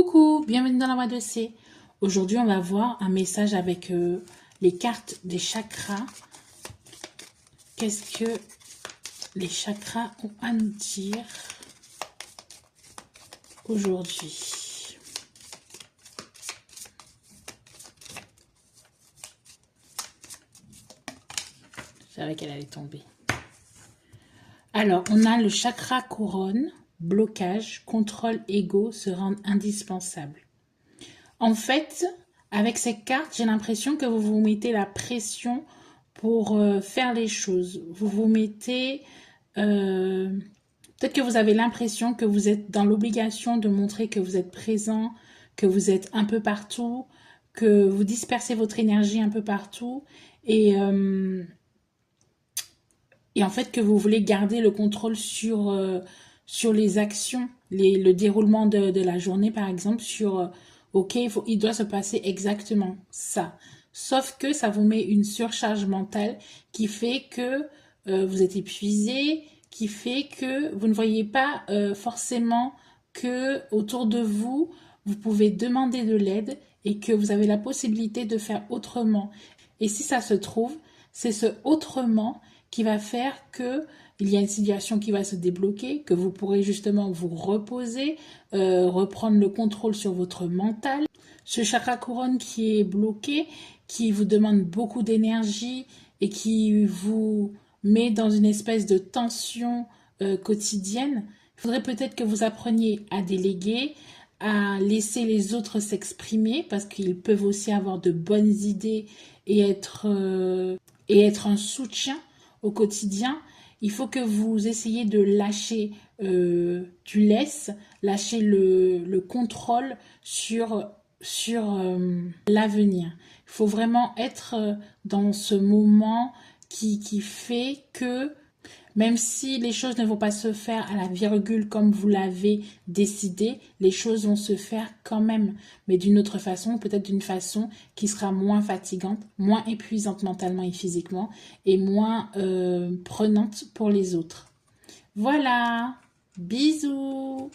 Coucou, bienvenue dans la voie de C. Aujourd'hui, on va voir un message avec les cartes des chakras. Qu'est-ce que les chakras ont à nous dire aujourd'hui? Je savais qu'elle allait tomber. Alors, on a le chakra couronne. Blocage, contrôle, ego se rendent indispensables. En fait, avec ces cartes, j'ai l'impression que vous vous mettez la pression pour faire les choses. Vous vous mettez... peut-être que vous avez l'impression que vous êtes dans l'obligation de montrer que vous êtes présent, que vous êtes un peu partout, que vous dispersez votre énergie un peu partout et en fait que vous voulez garder le contrôle sur les actions, le déroulement de la journée, par exemple, sur, ok, il doit se passer exactement ça. Sauf que ça vous met une surcharge mentale qui fait que vous êtes épuisé, qui fait que vous ne voyez pas forcément que autour de vous, vous pouvez demander de l'aide et que vous avez la possibilité de faire autrement. Et si ça se trouve, c'est ce autrement qui va faire que il y a une situation qui va se débloquer, que vous pourrez justement vous reposer, reprendre le contrôle sur votre mental. Ce chakra couronne qui est bloqué, qui vous demande beaucoup d'énergie et qui vous met dans une espèce de tension quotidienne. Il faudrait peut-être que vous appreniez à déléguer, à laisser les autres s'exprimer parce qu'ils peuvent aussi avoir de bonnes idées et être un soutien au quotidien. Il faut que vous essayiez de lâcher du laisse, lâcher le contrôle sur l'avenir. Il faut vraiment être dans ce moment qui fait que même si les choses ne vont pas se faire à la virgule comme vous l'avez décidé, les choses vont se faire quand même, mais d'une autre façon, peut-être d'une façon qui sera moins fatigante, moins épuisante mentalement et physiquement, et moins prenante pour les autres. Voilà, bisous!